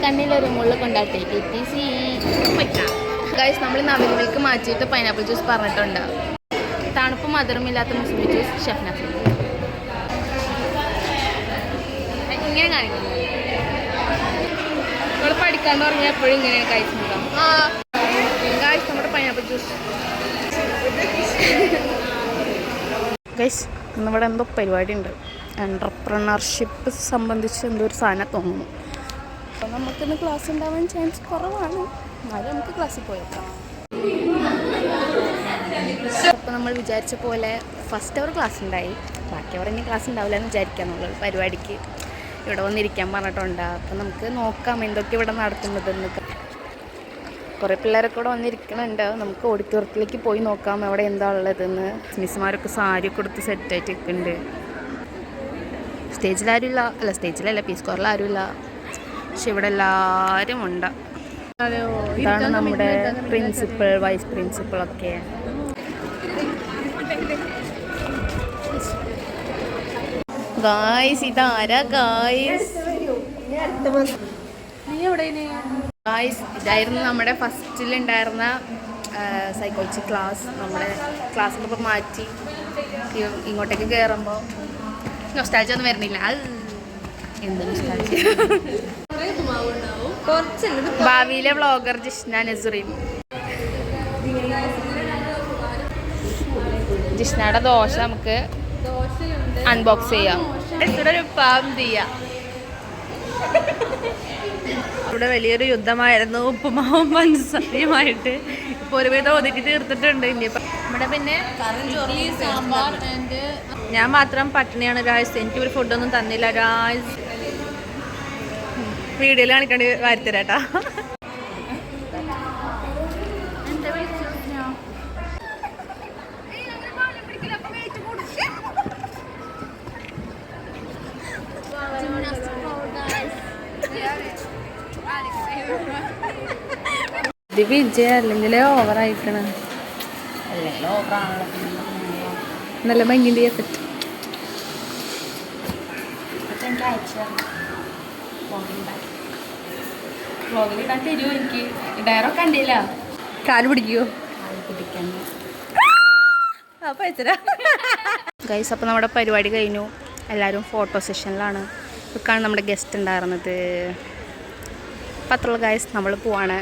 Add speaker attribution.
Speaker 1: കണ്ണിലൊരു മുള്ള കൊണ്ടാട്ടെ ഗൈസ് നമ്മൾ നവലിലേക്ക് മാറ്റിയിട്ട് പൈനാപ്പിൾ ജ്യൂസ് പറഞ്ഞിട്ടുണ്ട്. തണുപ്പ് മധുരമില്ലാത്ത മുസ്ലിം ജ്യൂസ് ഷെഫ്നാസ് ഇങ്ങനെ കാണിക്കുന്നു. നമ്മൾ പഠിക്കാൻ തുടങ്ങിയ എപ്പോഴും ഇങ്ങനെയാണ് ഗൈസ് ഉണ്ടാവും. ഗൈസ് നമ്മുടെ പൈനാപ്പിൾ ജ്യൂസ്. ഗൈസ് ഇന്നിവിടെ എന്തോ പരിപാടി ഉണ്ട്. എൻ്റർപ്രണർഷിപ്പ് സംബന്ധിച്ച് എന്തോ ഒരു സാധനം തോന്നുന്നു. അപ്പോൾ നമുക്കിന്ന് ക്ലാസ് ഉണ്ടാവാൻ ചാൻസ് കുറവാണ്. എന്നാലും നമുക്ക് ക്ലാസ്സിൽ പോയേക്കാം. അപ്പോൾ നമ്മൾ വിചാരിച്ച പോലെ ഫസ്റ്റ് അവർ ക്ലാസ് ഉണ്ടായി. ബാക്കി അവർ ഇനി ക്ലാസ് ഉണ്ടാവില്ല എന്ന് വിചാരിക്കാന്നുള്ളൂ. പരിപാടിക്ക് ഇവിടെ വന്നിരിക്കാൻ പറഞ്ഞിട്ടുണ്ട്. അപ്പോൾ നമുക്ക് നോക്കാം എന്തൊക്കെ ഇവിടെ നടത്തുന്നതെന്നൊക്കെ. കുറേ പിള്ളേരൊക്കെ ഇവിടെ വന്നിരിക്കണുണ്ട്. നമുക്ക് ഓഡിറ്റോറിയത്തിലേക്ക് പോയി നോക്കാം എവിടെ എന്താ ഉള്ളതെന്ന്. മിസ്സുമാരൊക്കെ സാരി കൊടുത്ത് സെറ്റായിട്ട് നിൽക്കുന്നുണ്ട്. സ്റ്റേജിലാരുമില്ല. അല്ല സ്റ്റേജിലല്ല, പി സ്കോറിൽ ആരുമില്ല. പക്ഷെ ഇവിടെ എല്ലാവരും ഉണ്ട്. ഇതാണ് നമ്മുടെ പ്രിൻസിപ്പൽ, വൈസ് പ്രിൻസിപ്പളൊക്കെ. ഗായ്സ് ഇതാരാ ഗായ്സ്? ഗായ്സ് ഇതായിരുന്നു നമ്മുടെ ഫസ്റ്റിലുണ്ടായിരുന്ന സൈക്കോളജി ക്ലാസ്. നമ്മുടെ ക്ലാസ്സിൽ ഇപ്പോൾ മാറ്റി ഇങ്ങോട്ടേക്ക് കയറുമ്പോൾ നൊസ്റ്റാൾജി ഒന്നും വരുന്നില്ല. എന്ത് നൊസ്റ്റാൾജി? ഭാവിയിലെ വ്ളോഗർ ജിഷ്ന നസുറിൻ. ജിഷ്ണയുടെ ദോശ നമുക്ക് അൺബോക്സ് ചെയ്യാം. ഇവിടെ ഒരു പാം ചെയ്യാം.
Speaker 2: ഇവിടെ വലിയൊരു യുദ്ധമായിരുന്നു ഉപ്പുമാവും പഞ്ചസാരയുമായിട്ട്. ഇപ്പോൾ ഒരുവിധം ഒതുക്കി തീർത്തിട്ടുണ്ട്. ഇവിടെ പിന്നെ സാമ്പാർ. ഞാൻ മാത്രം പട്ടിണിയാണ് ഗായ്സ്. എനിക്ക് ഒരു ഫുഡൊന്നും തന്നില്ല ഗായ്സ്. വീഡിയോയിൽ കാണിക്കേണ്ടി വരുത്തരാട്ടാ. ഇത് വിജയ അല്ലെങ്കിൽ ഓവറായിട്ടാണ്. നല്ല ഭംഗിൻ്റെ എഫക്റ്റ്.
Speaker 1: എനിക്ക് ഡയറൊക്കെ കണ്ടില്ല.
Speaker 2: കാല് പിടിക്കുവോ?
Speaker 1: ഗൈസ് അപ്പോൾ നമ്മുടെ പരിപാടി കഴിഞ്ഞു. എല്ലാവരും ഫോട്ടോ സെഷനിലാണ്. ഇതൊക്കെയാണ് നമ്മുടെ ഗസ്റ്റ് ഉണ്ടായിരുന്നത്. പത്രമുള്ള ഗൈസ് നമ്മൾ പോവാണ്.